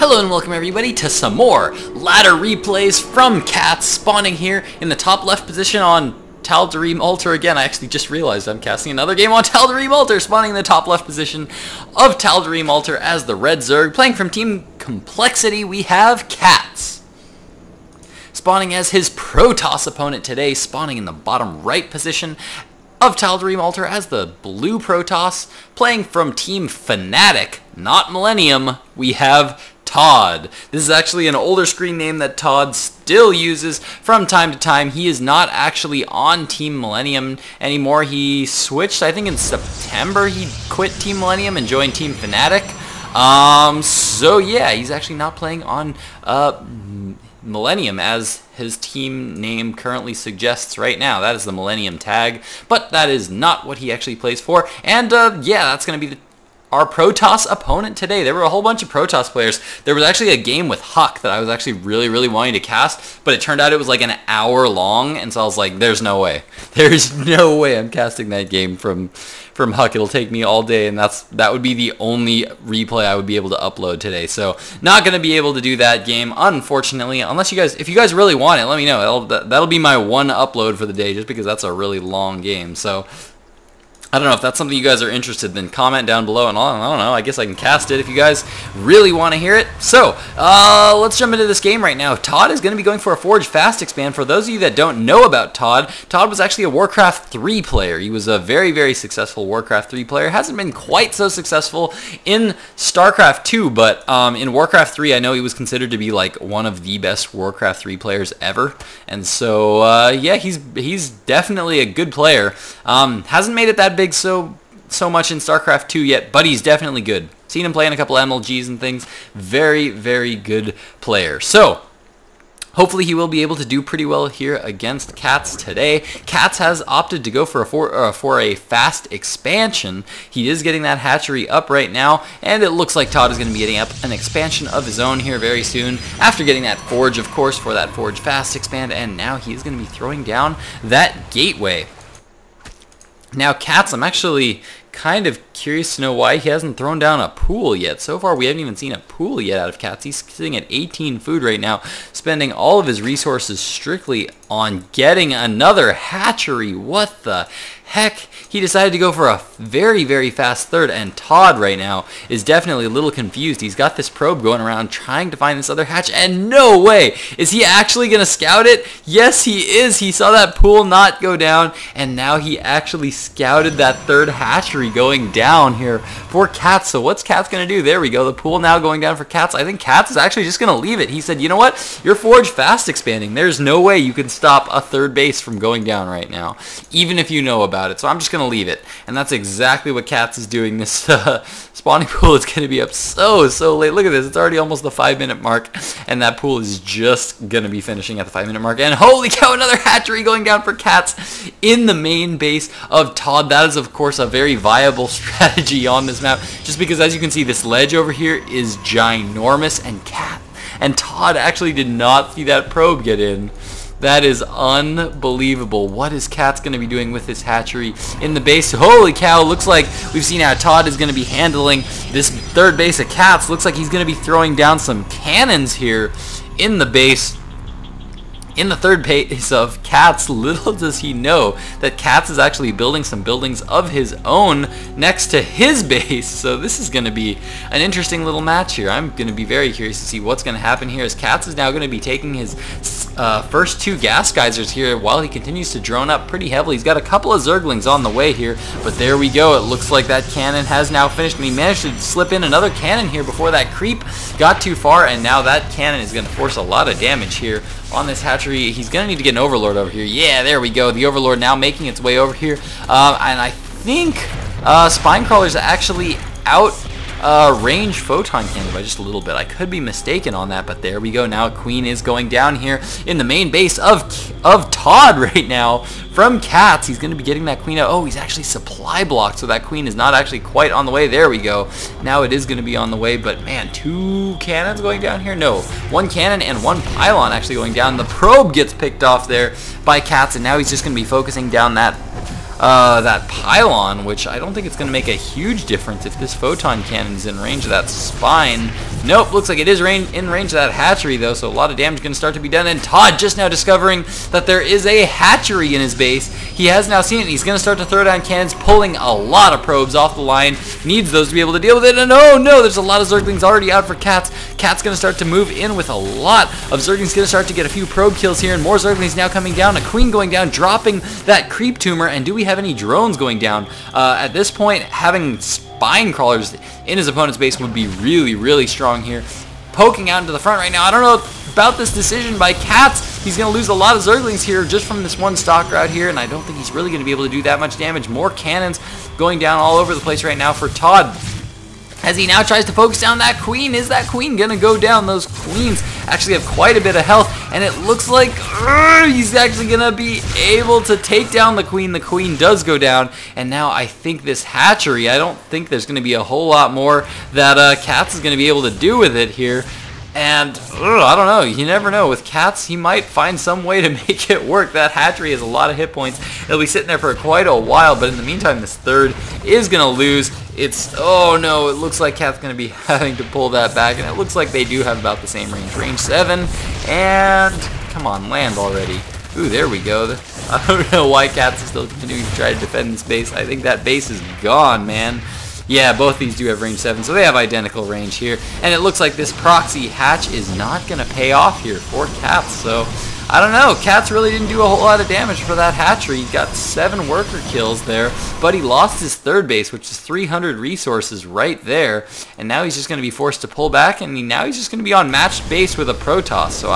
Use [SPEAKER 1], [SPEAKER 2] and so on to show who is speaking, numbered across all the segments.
[SPEAKER 1] Hello and welcome everybody to some more ladder replays from CatZ, spawning here in the top left position on Tal'Darim Altar again. I actually just realized I'm casting another game on Tal'Darim Altar, spawning in the top left position of Tal'Darim Altar as the Red Zerg. Playing from Team Complexity, we have CatZ, spawning as his Protoss opponent today, spawning in the bottom right position of Tal'Darim Altar as the blue Protoss. Playing from Team Fnatic, not Millennium, we have ToD. This is actually an older screen name that ToD still uses from time to time. He is not actually on Team Millennium anymore. He switched, I think in September, he quit Team Millennium and joined Team Fnatic. So yeah, he's actually not playing on Millennium as his team name currently suggests right now. That is the Millennium tag, but that is not what he actually plays for. And yeah, that's going to be our Protoss opponent today. There were a whole bunch of Protoss players. There was actually a game with Huck that I was actually really wanting to cast, but it turned out it was like an hour long, and so I was like, there's no way. There's no way I'm casting that game from Huck. It'll take me all day, and that would be the only replay I would be able to upload today. So not going to be able to do that game, unfortunately, unless if you guys really want it, let me know. That'll be my one upload for the day, just because that's a really long game. So I don't know if that's something you guys are interested in. Then comment down below, and I don't know, I guess I can cast it if you guys really want to hear it. So let's jump into this game right now. ToD is going to be going for a Forge Fast expand. For those of you that don't know about ToD, ToD was actually a Warcraft 3 player. He was a very successful Warcraft 3 player. Hasn't been quite so successful in StarCraft 2, but in Warcraft 3 I know he was considered to be like one of the best Warcraft 3 players ever. And so yeah, he's definitely a good player. Hasn't made it that big so much in StarCraft 2 yet, but he's definitely good. Seen him play in a couple of MLGs and things. Very good player. So hopefully he will be able to do pretty well here against CatZ today. CatZ has opted to go for a fast expansion. He is getting that hatchery up right now, and it looks like ToD is going to be getting up an expansion of his own here very soon, after getting that Forge, of course, for that Forge Fast expand, and now he's going to be throwing down that Gateway. Now CatZ, I'm actually kind of curious to know why he hasn't thrown down a pool yet. So far we haven't even seen a pool yet out of CatZ. He's sitting at 18 food right now, spending all of his resources strictly on getting another hatchery. What the heck? He decided to go for a very fast third, and ToD right now is definitely a little confused. He's got this probe going around trying to find this other hatch, and no way is he actually going to scout it. Yes, he is. He saw that pool not go down, and now he actually scouted that third hatchery going down here for CatZ. So what's CatZ going to do? There we go. The pool now going down for CatZ. I think CatZ is actually just going to leave it. He said, you know what? You're Forge fast expanding. There's no way you can stop a third base from going down right now, even if you know about it. So I'm just going to leave it. And that's exactly what CatZ is doing. This spawning pool is going to be up so late. Look at this. It's already almost the 5-minute mark, and that pool is just going to be finishing at the 5-minute mark. And holy cow, another hatchery going down for CatZ in the main base of ToD. That is, of course, a very viable strategy on this map, just because, as you can see, this ledge over here is ginormous, and ToD actually did not see that probe get in. That is unbelievable. What is CatZ going to be doing with this hatchery in the base? Holy cow, looks like we've seen how ToD is going to be handling this third base of CatZ. Looks like he's going to be throwing down some cannons here in the base. In the third base of CatZ, little does he know that CatZ is actually building some buildings of his own next to his base. So this is going to be an interesting little match here. I'm going to be very curious to see what's going to happen here, as CatZ is now going to be taking his first 2 gas geysers here while he continues to drone up pretty heavily. He's got a couple of Zerglings on the way here, but there we go. It looks like that cannon has now finished, and he managed to slip in another cannon here before that creep got too far, and now that cannon is going to force a lot of damage here on this hatchery. He's going to need to get an Overlord over here. Yeah, there we go. The Overlord now making its way over here. And I think Spinecrawler's actually out range Photon Cannon by just a little bit. I could be mistaken on that, but there we go. Now Queen is going down here in the main base of ToD right now from CatZ. He's going to be getting that Queen out. Oh, he's actually supply blocked, so that Queen is not actually quite on the way. There we go. Now it is going to be on the way, but man, 2 cannons going down here? No, 1 cannon and 1 pylon actually going down. The probe gets picked off there by CatZ, and now he's just going to be focusing down that pylon, which I don't think it's going to make a huge difference if this photon cannon is in range of that spine. Nope, looks like it is in range of that hatchery though, so a lot of damage going to start to be done. And ToD just now discovering that there is a hatchery in his base. He has now seen it, and he's going to start to throw down cannons, pulling a lot of probes off the line. Needs those to be able to deal with it, and oh no, there's a lot of Zerglings already out for CatZ. CatZ's going to start to move in with a lot of Zerglings, going to start to get a few probe kills here, and more Zerglings now coming down. A queen going down, dropping that creep tumor, and do we have any drones going down? At this point, having spine crawlers in his opponent's base would be really, really strong here. Poking out into the front right now. I don't know about this decision by CatZ. He's going to lose a lot of Zerglings here just from this one stock route here, and I don't think he's really going to be able to do that much damage. More cannons going down all over the place right now for ToD. As he now tries to focus down that queen. Is that queen going to go down? Those queens actually have quite a bit of health, and it looks like he's actually going to be able to take down the queen. The queen does go down, and now I think this hatchery, I don't think there's going to be a whole lot more that CatZ is going to be able to do with it here. And I don't know, you never know. With CatZ, he might find some way to make it work. That hatchery has a lot of hit points. It'll be sitting there for quite a while, but in the meantime, this third is going to lose. It's, oh no, it looks like CatZ's going to be having to pull that back, and it looks like they do have about the same range. Range 7, and come on, land already. Ooh, there we go. I don't know why CatZ is still continuing to try to defend this base. I think that base is gone, man. Yeah, both these do have range 7, so they have identical range here. And it looks like this proxy hatch is not going to pay off here for CatZ. So, I don't know. CatZ really didn't do a whole lot of damage for that hatchery. He got 7 worker kills there, but he lost his third base, which is 300 resources right there. And now he's just going to be forced to pull back, and now he's just going to be on matched base with a Protoss. So,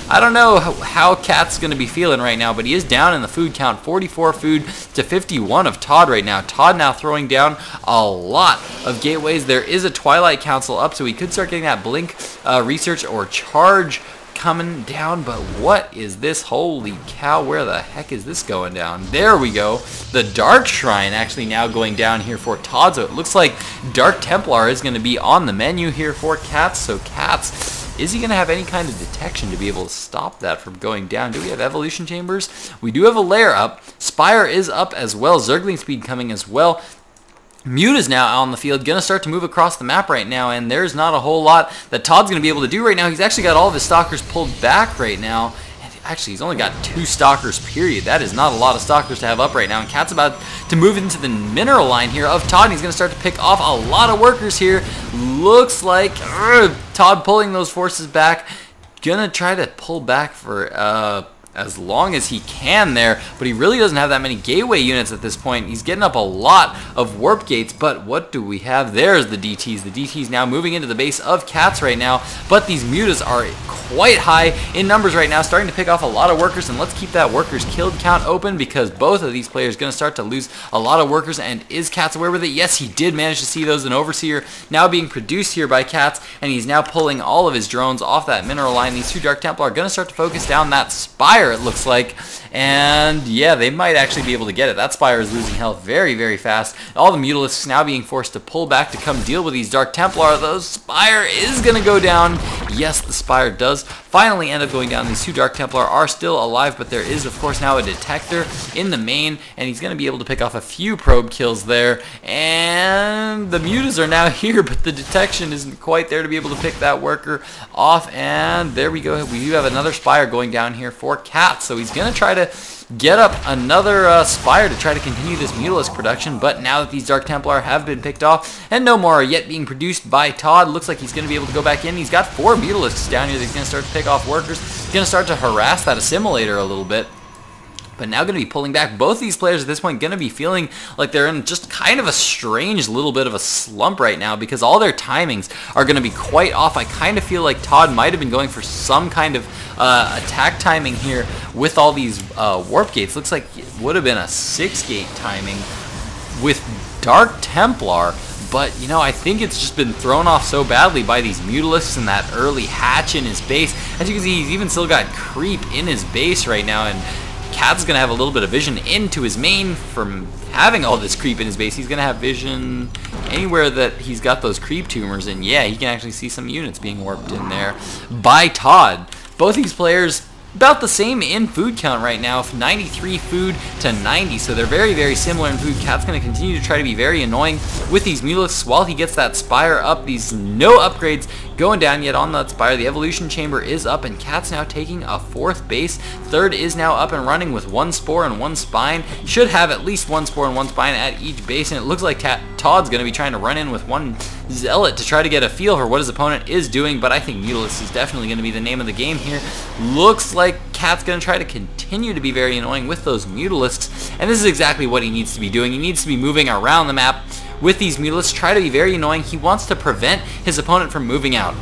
[SPEAKER 1] I don't know how CatZ's going to be feeling right now, but he is down in the food count. 44 food to 51 of ToD right now. ToD now throwing down a lot of gateways. There is a Twilight Council up, so he could start getting that blink research or charge coming down. But what is this? Holy cow, where the heck is this going down? There we go. The Dark Shrine actually now going down here for ToD. So it looks like Dark Templar is going to be on the menu here for CatZ. So CatZ, is he going to have any kind of detection to be able to stop that from going down? Do we have evolution chambers? We do have a lair up. Spire is up as well. Zergling speed coming as well. Mute is now on the field, going to start to move across the map right now, and there's not a whole lot that ToD's going to be able to do right now. He's actually got all of his stalkers pulled back right now. Actually, he's only got 2 stalkers, period. That is not a lot of stalkers to have up right now. And CatZ's about to move into the mineral line here of ToD. He's going to start to pick off a lot of workers here. Looks like ToD pulling those forces back. Gonna try to pull back for as long as he can there, but he really doesn't have that many gateway units at this point. He's getting up a lot of warp gates, but what do we have? There's the DTs. The DTs now moving into the base of CatZ right now, but these mutas are quite high in numbers right now, starting to pick off a lot of workers, and let's keep that workers killed count open because both of these players are going to start to lose a lot of workers. And is CatZ aware with it? Yes, he did manage to see those. An Overseer now being produced here by CatZ, and he's now pulling all of his drones off that mineral line. These 2 Dark Templar are going to start to focus down that Spire, it looks like, and yeah, they might actually be able to get it. That Spire is losing health very, very fast. All the Mutalisks now being forced to pull back to come deal with these Dark Templar. The Spire is going to go down. Yes, the Spire does finally end up going down. These 2 Dark Templar are still alive, but there is, of course, now a detector in the main, and he's going to be able to pick off a few probe kills there. And the mutas are now here, but the detection isn't quite there to be able to pick that worker off. And there we go. We do have another Spire going down here for CatZ, so he's going to try to get up another Spire to try to continue this Mutalisk production. But now that these Dark Templar have been picked off and no more are yet being produced by ToD, looks like he's going to be able to go back in. He's got 4 Mutalisks down here that he's going to start to pick off workers. He's going to start to harass that assimilator a little bit. But now going to be pulling back. Both these players at this point going to be feeling like they're in just kind of a strange little bit of a slump right now because all their timings are going to be quite off. I kind of feel like ToD might have been going for some kind of attack timing here with all these warp gates. Looks like it would have been a 6-gate timing with Dark Templar. But, you know, I think it's just been thrown off so badly by these Mutalisks and that early hatch in his base. As you can see, he's even still got creep in his base right now, and CatZ's going to have a little bit of vision into his main from having all this creep in his base. He's going to have vision anywhere that he's got those creep tumors, and yeah, he can actually see some units being warped in there by ToD. Both these players about the same in food count right now, 93 food to 90, so they're very, very similar in food. CatZ's going to continue to try to be very annoying with these Mutalisks while he gets that Spire up. These no upgrades going down yet on that Spire. The Evolution Chamber is up, and CatZ now taking a 4th base. 3rd is now up and running with 1 Spore and 1 Spine. Should have at least 1 Spore and 1 Spine at each base, and it looks like ToD's going to be trying to run in with 1 Zealot to try to get a feel for what his opponent is doing, but I think Mutalisk is definitely going to be the name of the game here. Looks like CatZ's going to try to continue to be very annoying with those Mutalisks, and this is exactly what he needs to be doing. He needs to be moving around the map with these Mutalisks, try to be very annoying. He wants to prevent his opponent from moving out.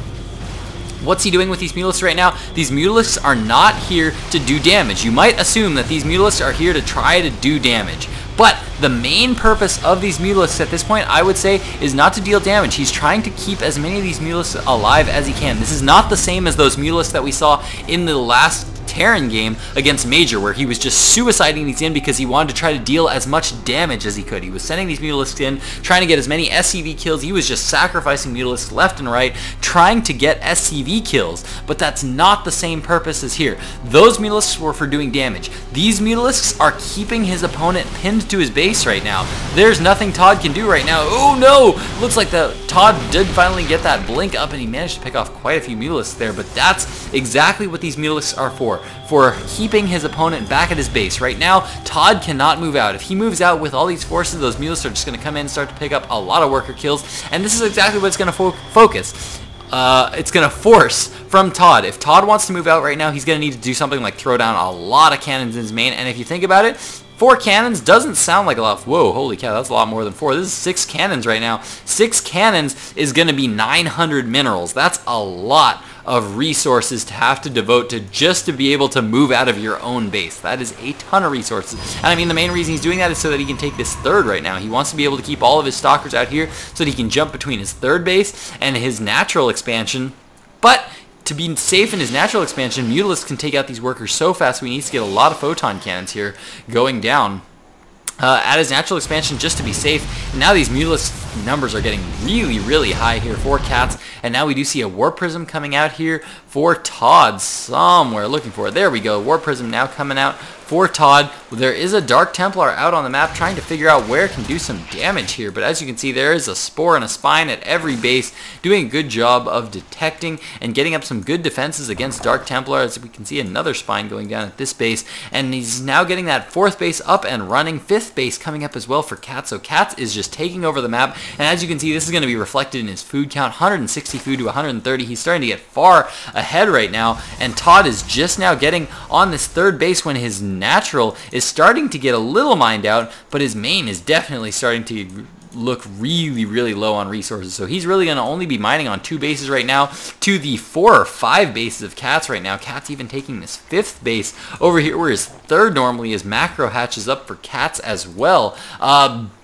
[SPEAKER 1] What's he doing with these Mutalisks right now? These Mutalisks are not here to do damage. You might assume that these Mutalisks are here to try to do damage. But the main purpose of these Mutalisks at this point, I would say, is not to deal damage. He's trying to keep as many of these Mutalisks alive as he can. This is not the same as those Mutalisks that we saw in the last Terran game against Major, where he was just suiciding these in because he wanted to try to deal as much damage as he could. He was sending these Mutalisks in, trying to get as many SCV kills. He was just sacrificing Mutalisks left and right, trying to get SCV kills, but that's not the same purpose as here. Those Mutalisks were for doing damage. These Mutalisks are keeping his opponent pinned to his base right now. There's nothing ToD can do right now. Oh no! Looks like the ToD did finally get that blink up, and he managed to pick off quite a few Mutalisks there, but that's exactly what these Mutalisks are for keeping his opponent back at his base. Right now, ToD cannot move out. If he moves out with all these forces, those Mutalisks are just going to come in and start to pick up a lot of worker kills, and this is exactly what it's going to focus. It's going to force from ToD. If ToD wants to move out right now, he's going to need to do something like throw down a lot of cannons in his main, and if you think about it, 4 cannons doesn't sound like a lot. Whoa, holy cow, that's a lot more than 4. This is 6 cannons right now. 6 cannons is going to be 900 minerals. That's a lot of resources to have to devote to just to be able to move out of your own base. That is a ton of resources. And I mean, the main reason he's doing that is so that he can take this 3rd right now. He wants to be able to keep all of his stalkers out here so that he can jump between his 3rd base and his natural expansion. But to be safe in his natural expansion, Mutalisk can take out these workers so fast, so he needs to get a lot of photon cannons here going down at his natural expansion just to be safe. And now these Mutalisk numbers are getting really, really high here for CatZ. And now we do see a War Prism coming out here for ToD somewhere. Looking for it. There we go. War Prism now coming out for ToD. There is a Dark Templar out on the map trying to figure out where it can do some damage here. But as you can see, there is a Spore and a Spine at every base, doing a good job of detecting and getting up some good defenses against Dark Templar. As we can see, another Spine going down at this base. And he's now getting that 4th base up and running. 5th base coming up as well for CatZ. So CatZ is just taking over the map. And as you can see, this is going to be reflected in his food count. 160 food to 130. He's starting to get far ahead right now. And ToD is just now getting on this 3rd base when his natural is starting to get a little mined out, but his main is definitely starting to look really, really low on resources. So he's really going to only be mining on 2 bases right now to the 4 or 5 bases of CatZ right now. CatZ even taking this 5th base over here where his 3rd normally is. Macro hatches up for CatZ as well.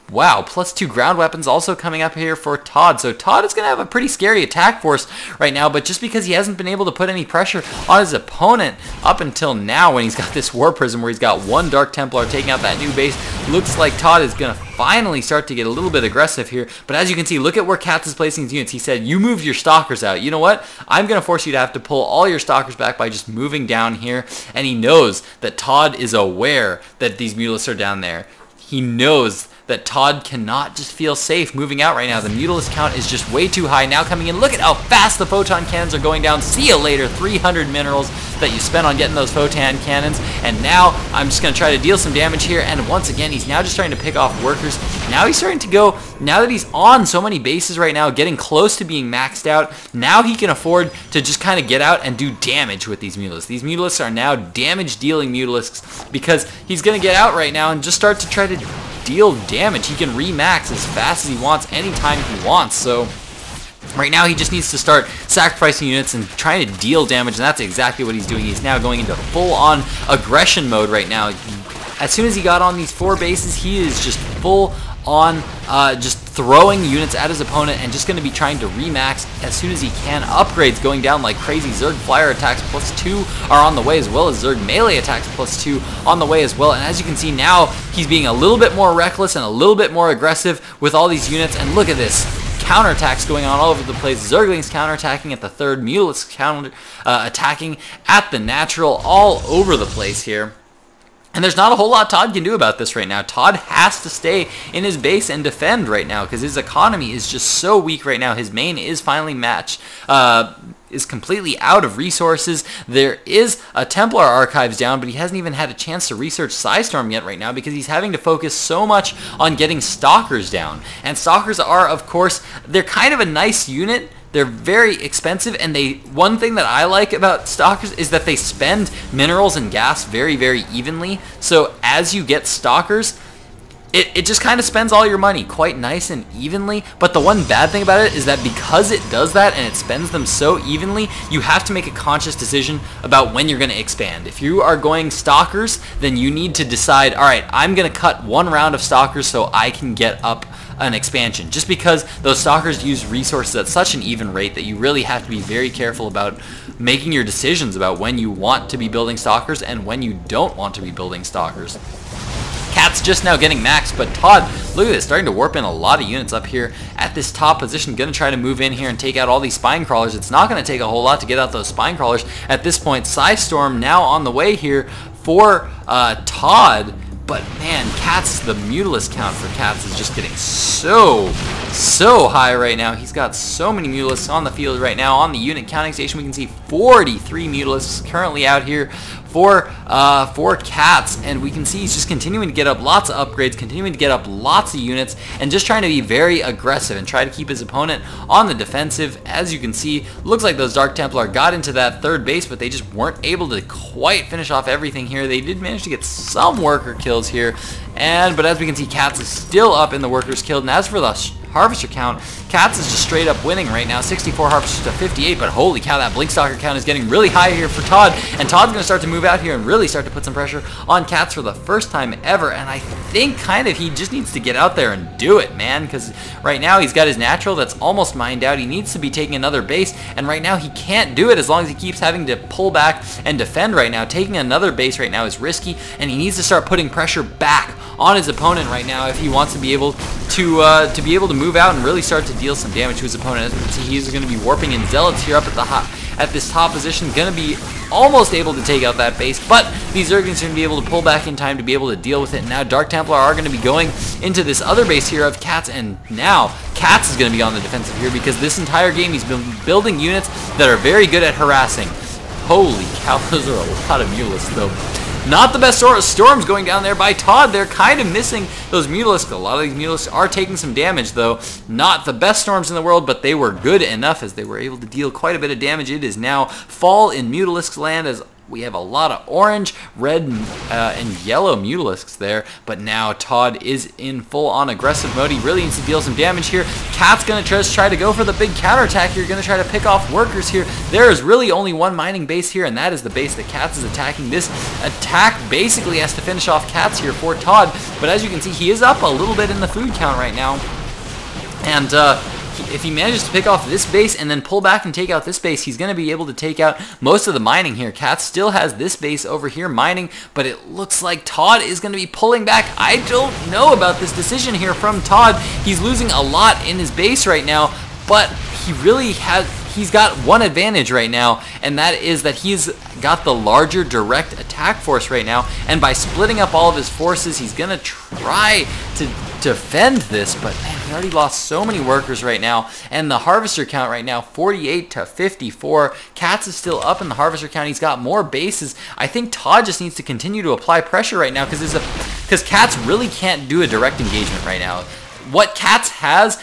[SPEAKER 1] Wow, +2 ground weapons also coming up here for ToD. So ToD is going to have a pretty scary attack force right now, but just because he hasn't been able to put any pressure on his opponent up until now when he's got this War Prism where he's got 1 Dark Templar taking out that new base, looks like ToD is going to finally start to get a little bit aggressive here. But as you can see, look at where CatZ is placing his units. He said, you moved your stalkers out. You know what? I'm going to force you to have to pull all your stalkers back by just moving down here. And he knows that ToD is aware that these Mutalisks are down there. He knows that ToD cannot just feel safe moving out right now. The Mutalisk count is just way too high. Now coming in, look at how fast the photon cannons are going down. See you later. 300 minerals that you spent on getting those photon cannons. And now I'm just going to try to deal some damage here. And once again, he's now just trying to pick off workers. Now he's starting to go, now that he's on so many bases right now, getting close to being maxed out, now he can afford to just kind of get out and do damage with these Mutalisks. These Mutalisks are now damage-dealing Mutalisks because he's going to get out right now and just start to try to deal damage. He can remax as fast as he wants anytime he wants. So right now he just needs to start sacrificing units and trying to deal damage, and that's exactly what he's doing. He's now going into full-on aggression mode right now. As soon as he got on these 4 bases, he is just full on just throwing units at his opponent and just going to be trying to remax as soon as he can. Upgrades going down like crazy. Zerg flyer attacks +2 are on the way, as well as Zerg melee attacks +2 on the way as well. And as you can see now, he's being a little bit more reckless and a little bit more aggressive with all these units. And look at this. counterattacks going on all over the place. Zerglings counterattacking at the third, Mutalisk counter attacking at the natural, all over the place here. And there's not a whole lot ToD can do about this right now. ToD has to stay in his base and defend right now because his economy is just so weak right now. His main is finally matched. Is completely out of resources. There is a Templar archives down, but he hasn't even had a chance to research Psystorm yet right now because he's having to focus so much on getting Stalkers down. And Stalkers are, of course, they're kind of a nice unit. They're very expensive, and one thing that I like about Stalkers is that they spend minerals and gas very, very evenly. So as you get Stalkers, it just kind of spends all your money quite nice and evenly. But the one bad thing about it is that because it does that and it spends them so evenly, you have to make a conscious decision about when you're going to expand. If you are going Stalkers, then you need to decide, alright, I'm going to cut one round of Stalkers so I can get up an expansion. Just because those Stalkers use resources at such an even rate that you really have to be very careful about making your decisions about when you want to be building Stalkers and when you don't want to be building Stalkers. CatZ just now getting maxed, but ToD, look at this, starting to warp in a lot of units up here at this top position. Going to try to move in here and take out all these spine crawlers. It's not going to take a whole lot to get out those spine crawlers at this point. Psystorm now on the way here for ToD. But man, CatZ, the Mutalisk count for CatZ is just getting so high right now. He's got so many Mutalisks on the field right now. On the unit counting station, we can see 43 Mutalisks currently out here for CatZ, and we can see he's just continuing to get up lots of upgrades, continuing to get up lots of units, and just trying to be very aggressive and try to keep his opponent on the defensive. As you can see, looks like those Dark Templar got into that third base, but they just weren't able to quite finish off everything here. They did manage to get some worker kills here, but as we can see, CatZ is still up in the workers killed. And as for the Harvester count, CatZ is just straight up winning right now, 64 Harvesters to 58, but holy cow, that Blinkstalker count is getting really high here for ToD, and ToD's going to start to move out here and really start to put some pressure on CatZ for the first time ever, and I think kind of he just needs to get out there and do it, man, because right now he's got his natural that's almost mined out. He needs to be taking another base, and right now he can't do it as long as he keeps having to pull back and defend right now. Taking another base right now is risky, and he needs to start putting pressure back on his opponent right now if he wants to be able to move out and really start to deal some damage to his opponent. As we can see, he's going to be warping in Zealots here up at this top position, going to be almost able to take out that base, but these Zerglings are going to be able to pull back in time to be able to deal with it. Now Dark Templar are going to be going into this other base here of CatZ, and now CatZ is going to be on the defensive here because this entire game he's been building units that are very good at harassing. Holy cow, those are a lot of Mutalisks though. Not the best storms going down there by ToD. They're kind of missing those Mutalisks. A lot of these Mutalisks are taking some damage, though. Not the best storms in the world, but they were good enough as they were able to deal quite a bit of damage. It is now fall in Mutalisk's land as we have a lot of orange, red, and yellow Mutalisks there, but now ToD is in full-on aggressive mode. He really needs to deal some damage here. CatZ's going to just try to go for the big counterattack here. Going to try to pick off workers here. There is really only one mining base here, and that is the base that CatZ is attacking. This attack basically has to finish off CatZ here for ToD, but as you can see, he is up a little bit in the food count right now, and if he manages to pick off this base and then pull back and take out this base, he's going to be able to take out most of the mining here. CatZ still has this base over here mining, but it looks like ToD is going to be pulling back. I don't know about this decision here from ToD. He's losing a lot in his base right now, but he's got one advantage right now, and that is that he's got the larger direct attack force right now, and by splitting up all of his forces, he's going to try to defend this, but man, he already lost so many workers right now, and the Harvester count right now, 48 to 54. CatZ is still up in the Harvester count. He's got more bases. I think ToD just needs to continue to apply pressure right now because CatZ really can't do a direct engagement right now. What CatZ has,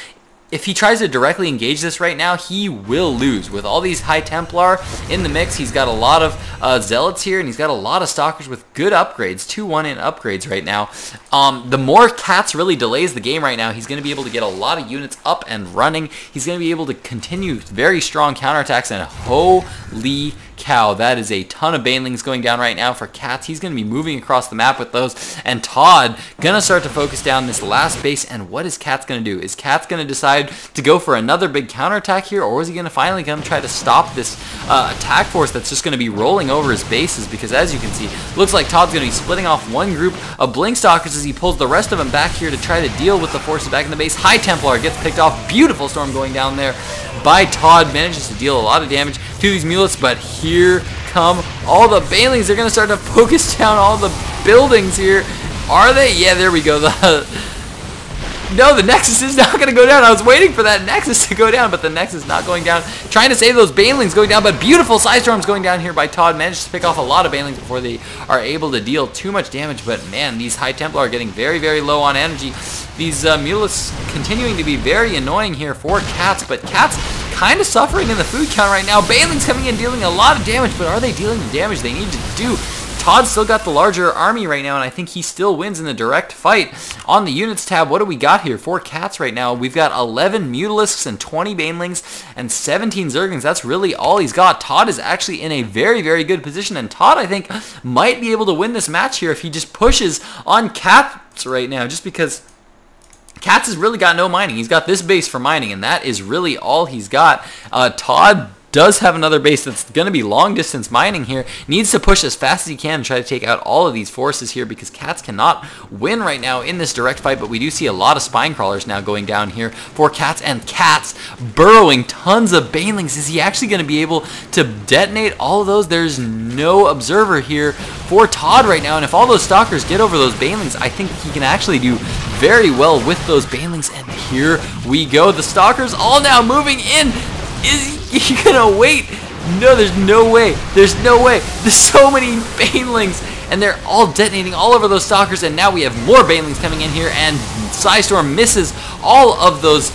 [SPEAKER 1] if he tries to directly engage this right now, he will lose. With all these High Templar in the mix, he's got a lot of Zealots here, and he's got a lot of Stalkers with good upgrades, 2-1 in upgrades right now. The more CatZ really delays the game right now, he's going to be able to get a lot of units up and running. He's going to be able to continue very strong counterattacks, and holy Holy cow, that is a ton of banelings going down right now for CatZ. He's going to be moving across the map with those, and ToD going to start to focus down this last base. And what is CatZ going to do? Is CatZ going to decide to go for another big counterattack here, or is he going to finally come try to stop this attack force that's just going to be rolling over his bases? Because as you can see, looks like ToD's going to be splitting off one group of Blink Stalkers as he pulls the rest of them back here to try to deal with the forces back in the base. High Templar gets picked off. Beautiful storm going down there by ToD, manages to deal a lot of damage to these Mutalisks, but here come all the banelings. They're going to start to focus down all the buildings here. Are they? Yeah, there we go. No, the Nexus is not going to go down. I was waiting for that Nexus to go down, but the Nexus is not going down. Trying to save those banelings going down, but beautiful Side Storms going down here by ToD. Manages to pick off a lot of banelings before they are able to deal too much damage, but man, these High Templar are getting very, very low on energy. These Mutalisks continuing to be very annoying here for CatZ, but CatZ kind of suffering in the food count right now. Banelings coming in dealing a lot of damage, but are they dealing the damage they need to do? ToD's still got the larger army right now, and I think he still wins in the direct fight. On the units tab, what do we got here for CatZ right now? We've got 11 Mutalisks and 20 Banelings and 17 Zerglings. That's really all he's got. ToD is actually in a very, very good position, and ToD, I think, might be able to win this match here if he just pushes on CatZ right now, just because CatZ has really got no mining. He's got this base for mining, and that is really all he's got. ToD does have another base that's going to be long distance mining here. Needs to push as fast as he can to try to take out all of these forces here, because CatZ cannot win right now in this direct fight, but we do see a lot of spine crawlers now going down here for CatZ, and CatZ burrowing tons of banelings. Is he actually going to be able to detonate all of those? There's no observer here for ToD right now, and if all those stalkers get over those banelings, I think he can actually do very well with those banelings. And here we go. The stalkers all now moving in. Is he gonna wait? No, there's no way. There's no way. There's so many banelings, and they're all detonating all over those stalkers, and now we have more banelings coming in here, and Psystorm misses all of those.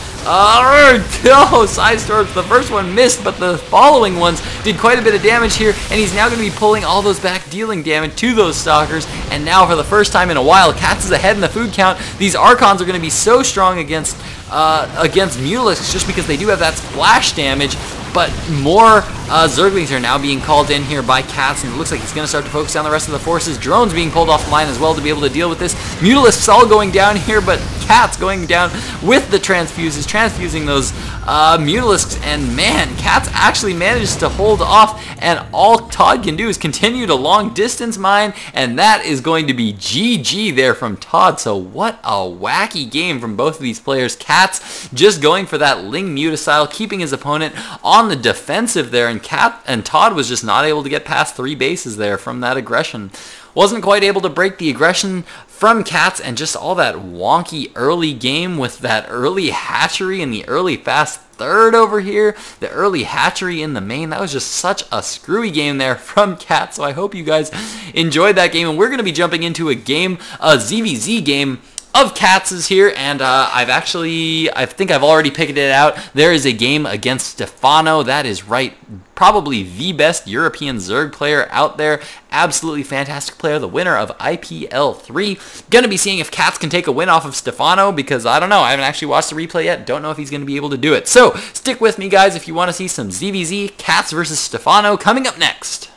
[SPEAKER 1] No, Psystorms, the first one missed, but the following ones did quite a bit of damage here, and he's now going to be pulling all those back, dealing damage to those stalkers, and now for the first time in a while, CatZ is ahead in the food count. These Archons are going to be so strong against Mutalisks just because they do have that splash damage, but more Zerglings are now being called in here by CatZ, and it looks like he's going to start to focus down the rest of the forces. Drones being pulled off the line as well to be able to deal with this. Mutalisks all going down here, but CatZ going down with the transfuses, transfusing those Mutalisks, and man, CatZ actually manages to hold off, and all ToD can do is continue to long distance mine, and that is going to be GG there from ToD. So what a wacky game from both of these players. CatZ just going for that Ling Mutastyle, keeping his opponent on the defensive there, and ToD was just not able to get past 3 bases there from that aggression. Wasn't quite able to break the aggression from CatZ, and just all that wonky early game with that early hatchery and the early fast third over here, the early hatchery in the main. That was just such a screwy game there from CatZ. So I hope you guys enjoyed that game, and we're going to be jumping into a ZVZ game of CatZ's here, and I think I've already picked it out. There is a game against Stefano. That is right, probably the best European Zerg player out there. Absolutely fantastic player, the winner of IPL 3. Gonna be seeing if CatZ can take a win off of Stefano, because I don't know, I haven't actually watched the replay yet. Don't know if he's gonna be able to do it. So stick with me, guys, if you want to see some ZVZ CatZ versus Stefano coming up next.